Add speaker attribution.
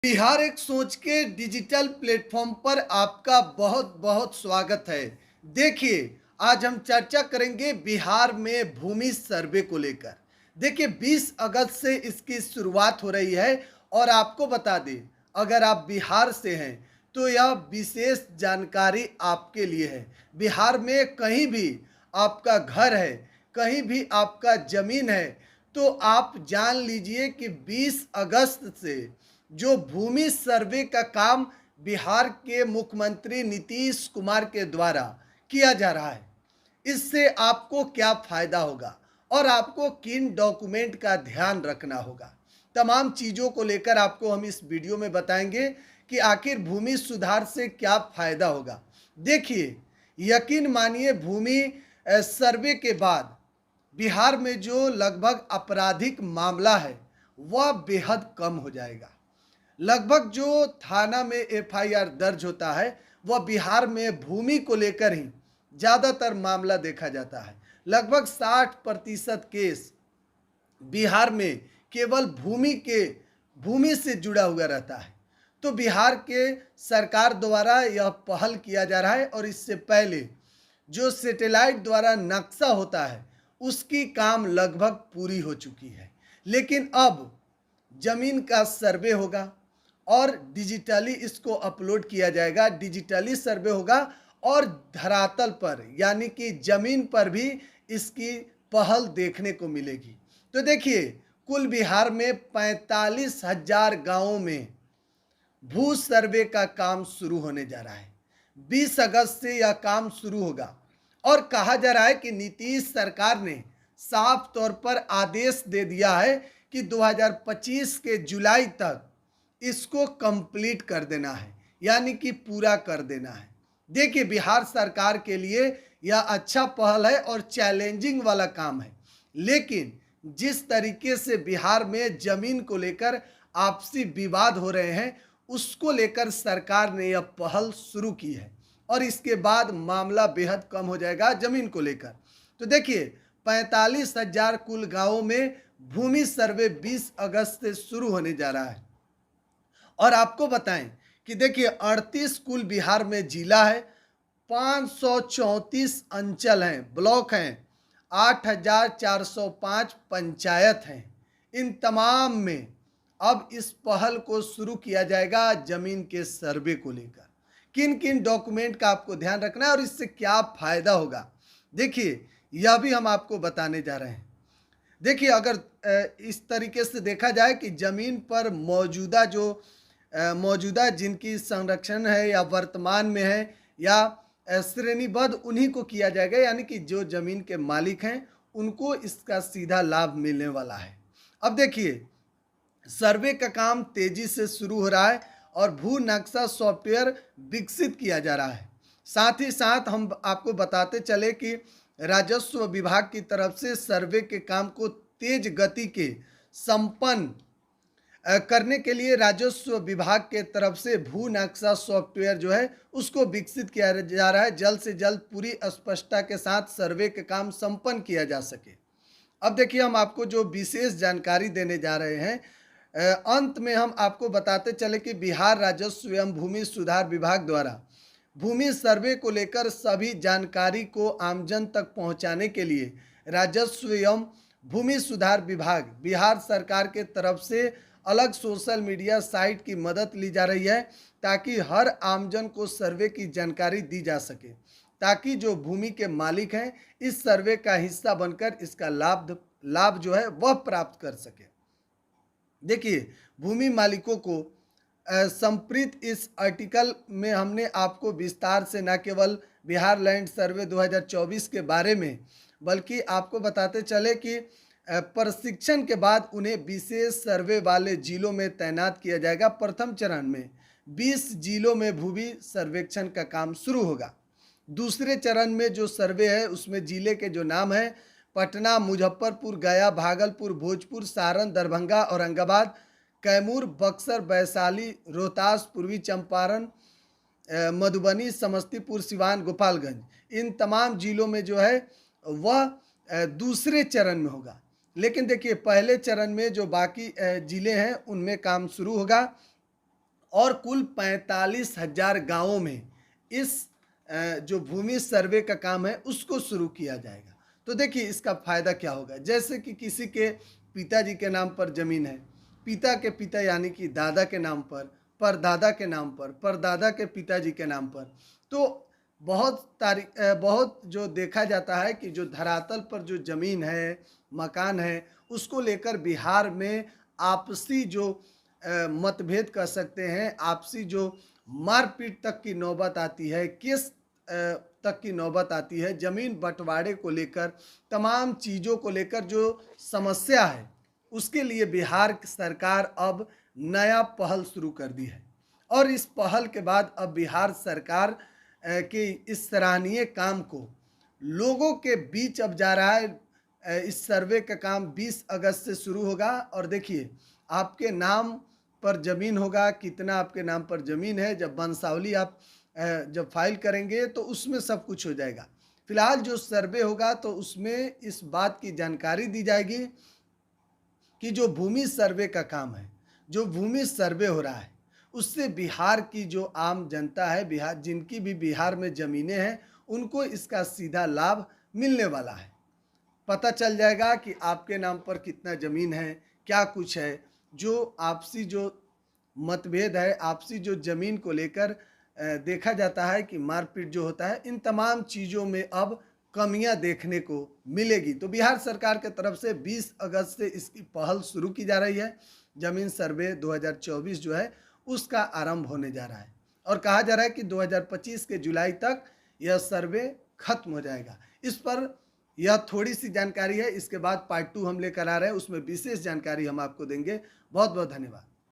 Speaker 1: बिहार एक सोच के डिजिटल प्लेटफॉर्म पर आपका बहुत बहुत स्वागत है। देखिए, आज हम चर्चा करेंगे बिहार में भूमि सर्वे को लेकर। देखिए, 20 अगस्त से इसकी शुरुआत हो रही है और आपको बता दें, अगर आप बिहार से हैं तो यह विशेष जानकारी आपके लिए है। बिहार में कहीं भी आपका घर है, कहीं भी आपका जमीन है, तो आप जान लीजिए कि 20 अगस्त से जो भूमि सर्वे का काम बिहार के मुख्यमंत्री नीतीश कुमार के द्वारा किया जा रहा है, इससे आपको क्या फायदा होगा और आपको किन डॉक्यूमेंट का ध्यान रखना होगा, तमाम चीज़ों को लेकर आपको हम इस वीडियो में बताएंगे कि आखिर भूमि सुधार से क्या फायदा होगा। देखिए, यकीन मानिए, भूमि सर्वे के बाद बिहार में जो लगभग आपराधिक मामला है वह बेहद कम हो जाएगा। लगभग जो थाना में एफआईआर दर्ज होता है वह बिहार में भूमि को लेकर ही ज़्यादातर मामला देखा जाता है। लगभग 60% केस बिहार में केवल भूमि से जुड़ा हुआ रहता है। तो बिहार के सरकार द्वारा यह पहल किया जा रहा है और इससे पहले जो सैटेलाइट द्वारा नक्शा होता है उसकी काम लगभग पूरी हो चुकी है। लेकिन अब जमीन का सर्वे होगा और डिजिटली इसको अपलोड किया जाएगा, डिजिटली सर्वे होगा और धरातल पर यानी कि ज़मीन पर भी इसकी पहल देखने को मिलेगी। तो देखिए, कुल बिहार में 45,000 गाँवों में भू सर्वे का काम शुरू होने जा रहा है। 20 अगस्त से यह काम शुरू होगा और कहा जा रहा है कि नीतीश सरकार ने साफ तौर पर आदेश दे दिया है कि 2025 के जुलाई तक इसको कंप्लीट कर देना है, यानी कि पूरा कर देना है। देखिए, बिहार सरकार के लिए यह अच्छा पहल है और चैलेंजिंग वाला काम है, लेकिन जिस तरीके से बिहार में जमीन को लेकर आपसी विवाद हो रहे हैं उसको लेकर सरकार ने यह पहल शुरू की है और इसके बाद मामला बेहद कम हो जाएगा जमीन को लेकर। तो देखिए, 45,000 कुल गांवों में भूमि सर्वे 20 अगस्त से शुरू होने जा रहा है। और आपको बताएं कि देखिए, 38 कुल बिहार में जिला है, 534 अंचल हैं, ब्लॉक हैं, 8,405 पंचायत हैं। इन तमाम में अब इस पहल को शुरू किया जाएगा जमीन के सर्वे को लेकर। किन किन डॉक्यूमेंट का आपको ध्यान रखना है और इससे क्या फायदा होगा, देखिए यह भी हम आपको बताने जा रहे हैं। देखिए, अगर इस तरीके से देखा जाए कि ज़मीन पर मौजूदा जिनकी संरक्षण है या वर्तमान में है या श्रेणीबद्ध, उन्हीं को किया जाएगा, यानी कि जो ज़मीन के मालिक हैं उनको इसका सीधा लाभ मिलने वाला है। अब देखिए, सर्वे का काम तेज़ी से शुरू हो रहा है और भू नक्शा सॉफ्टवेयर विकसित किया जा रहा है। साथ ही साथ हम आपको बताते चले कि राजस्व विभाग की तरफ से सर्वे के काम को तेज गति के संपन्न करने के लिए राजस्व विभाग के तरफ से भू नक्शा सॉफ्टवेयर जो है उसको विकसित किया जा रहा है। जल्द से जल्द पूरी स्पष्टता के साथ सर्वे का काम संपन्न किया जा सके। अब देखिए, हम आपको जो विशेष जानकारी देने जा रहे हैं, अंत में हम आपको बताते चले कि बिहार राजस्व एवं भूमि सुधार विभाग द्वारा भूमि सर्वे को लेकर सभी जानकारी को आमजन तक पहुंचाने के लिए राजस्व एवं भूमि सुधार विभाग बिहार सरकार के तरफ से अलग सोशल मीडिया साइट की मदद ली जा रही है, ताकि हर आमजन को सर्वे की जानकारी दी जा सके, ताकि जो भूमि के मालिक हैं इस सर्वे का हिस्सा बनकर इसका लाभ जो है वह प्राप्त कर सके। देखिए, भूमि मालिकों को संप्रीत इस आर्टिकल में हमने आपको विस्तार से न केवल बिहार लैंड सर्वे 2024 के बारे में, बल्कि आपको बताते चले कि प्रशिक्षण के बाद उन्हें विशेष सर्वे वाले जिलों में तैनात किया जाएगा। प्रथम चरण में 20 जिलों में भूमि सर्वेक्षण का काम शुरू होगा। दूसरे चरण में जो सर्वे है उसमें जिले के जो नाम है पटना, मुजफ्फरपुर, गया, भागलपुर, भोजपुर, सारण, दरभंगा, औरंगाबाद, कैमूर, बक्सर, वैशाली, रोहतास, पूर्वी चंपारण, मधुबनी, समस्तीपुर, सिवान, गोपालगंज, इन तमाम जिलों में जो है वह दूसरे चरण में होगा। लेकिन देखिए, पहले चरण में जो बाकी ज़िले हैं उनमें काम शुरू होगा। और कुल 45,000 गाँवों में इस जो भूमि सर्वे का काम है उसको शुरू किया जाएगा। तो देखिए इसका फ़ायदा क्या होगा, जैसे कि किसी के पिताजी के नाम पर ज़मीन है, पिता के पिता यानी कि दादा के नाम पर, परदादा के नाम पर, परदादा के पिताजी के नाम पर, तो बहुत जो देखा जाता है कि जो धरातल पर जो ज़मीन है, मकान है, उसको लेकर बिहार में आपसी जो मतभेद कह सकते हैं, आपसी जो मारपीट तक की नौबत आती है, केस तक की नौबत आती है, ज़मीन बंटवारे को लेकर, तमाम चीज़ों को लेकर जो समस्या है, उसके लिए बिहार सरकार अब नया पहल शुरू कर दी है। और इस पहल के बाद अब बिहार सरकार के इस सराहनीय काम को लोगों के बीच अब जा रहा है। इस सर्वे का काम 20 अगस्त से शुरू होगा और देखिए आपके नाम पर ज़मीन होगा, कितना आपके नाम पर ज़मीन है, जब वंशावली आप जब फाइल करेंगे तो उसमें सब कुछ हो जाएगा। फिलहाल जो सर्वे होगा तो उसमें इस बात की जानकारी दी जाएगी कि जो भूमि सर्वे का काम है, जो भूमि सर्वे हो रहा है, उससे बिहार की जो आम जनता है, बिहार जिनकी भी बिहार में ज़मीनें हैं, उनको इसका सीधा लाभ मिलने वाला है। पता चल जाएगा कि आपके नाम पर कितना ज़मीन है, क्या कुछ है। जो आपसी जो मतभेद है, आपसी जो ज़मीन को लेकर देखा जाता है कि मारपीट जो होता है, इन तमाम चीज़ों में अब कमियां देखने को मिलेगी। तो बिहार सरकार की तरफ से 20 अगस्त से इसकी पहल शुरू की जा रही है। ज़मीन सर्वे 2024 जो है उसका आरंभ होने जा रहा है और कहा जा रहा है कि 2025 के जुलाई तक यह सर्वे खत्म हो जाएगा। इस पर यह थोड़ी सी जानकारी है, इसके बाद पार्ट 2 हम लेकर आ रहे हैं, उसमें विशेष जानकारी हम आपको देंगे। बहुत बहुत धन्यवाद।